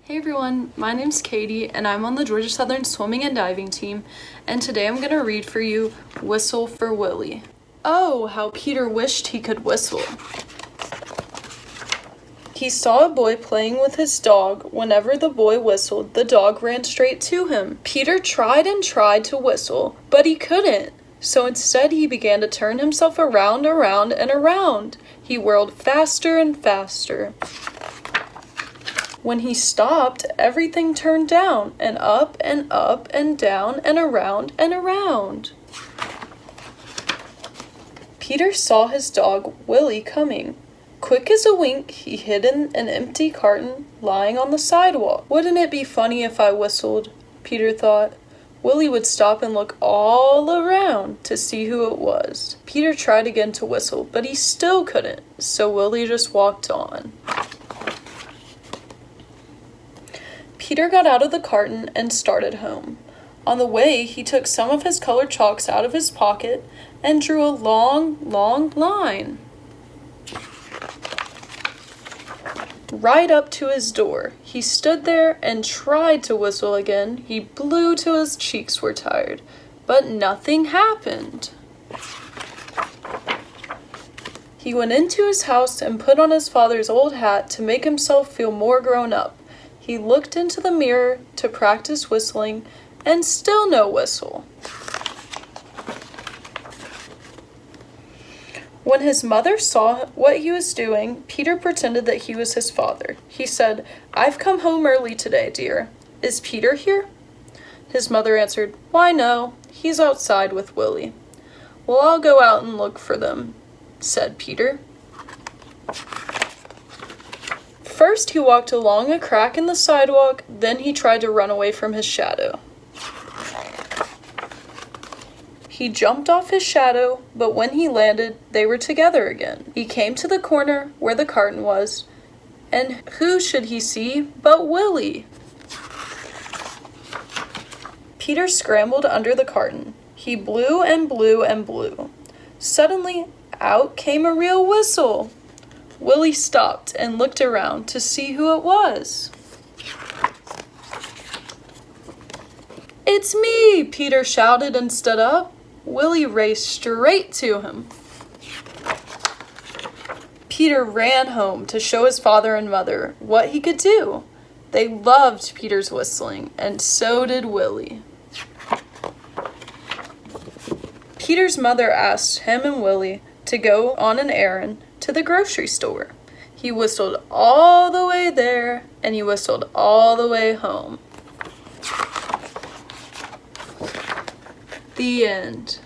Hey everyone, my name's Katie and I'm on the Georgia Southern swimming and diving team, and today I'm going to read for you Whistle for Willie. Oh, how Peter wished he could whistle. He saw a boy playing with his dog. Whenever the boy whistled, the dog ran straight to him. Peter tried and tried to whistle, but he couldn't. So instead he began to turn himself around and around. He whirled faster and faster. When he stopped, everything turned down and up and up and down and around and around. Peter saw his dog, Willie, coming. Quick as a wink, he hid in an empty carton lying on the sidewalk. Wouldn't it be funny if I whistled? Peter thought. Willie would stop and look all around to see who it was. Peter tried again to whistle, but he still couldn't, so Willie just walked on. Peter got out of the carton and started home. On the way, he took some of his colored chalks out of his pocket and drew a long, long line right up to his door. He stood there and tried to whistle again. He blew till his cheeks were tired, but nothing happened. He went into his house and put on his father's old hat to make himself feel more grown up. He looked into the mirror to practice whistling, and still no whistle. When his mother saw what he was doing, Peter pretended that he was his father. He said, "I've come home early today, dear. Is Peter here?" His mother answered, "Why, no, he's outside with Willie." "Well, I'll go out and look for them," said Peter. First, he walked along a crack in the sidewalk, then he tried to run away from his shadow. He jumped off his shadow, but when he landed, they were together again. He came to the corner where the carton was, and who should he see but Willie? Peter scrambled under the carton. He blew and blew and blew. Suddenly, out came a real whistle. Willie stopped and looked around to see who it was. "It's me!" Peter shouted and stood up. Willie raced straight to him. Peter ran home to show his father and mother what he could do. They loved Peter's whistling, and so did Willie. Peter's mother asked him and Willie to go on an errand to the grocery store. He whistled all the way there, and he whistled all the way home. The end.